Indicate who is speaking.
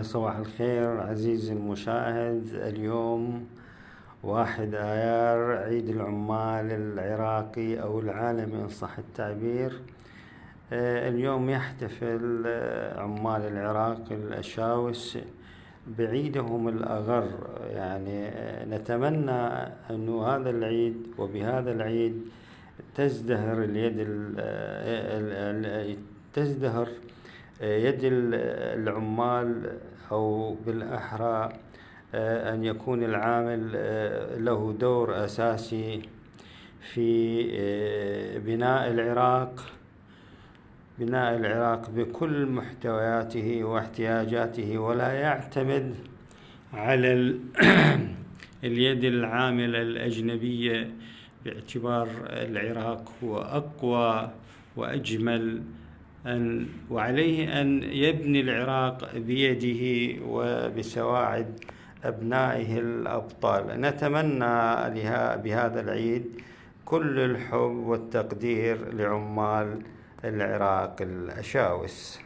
Speaker 1: صباح الخير عزيزي المشاهد. اليوم 1 آيار، عيد العمال العراقي أو العالمي إن صح التعبير. اليوم يحتفل عمال العراق الأشاوس بعيدهم الأغر. يعني نتمنى أن هذا العيد وبهذا العيد تزدهر يد العمال، أو بالأحرى أن يكون العامل له دور أساسي في بناء العراق بكل محتوياته واحتياجاته، ولا يعتمد على اليد العاملة الأجنبية، باعتبار العراق هو أقوى وأجمل وعليه أن يبني العراق بيده وبسواعد أبنائه الأبطال. نتمنى بهذا العيد كل الحب والتقدير لعمال العراق الأشاوس.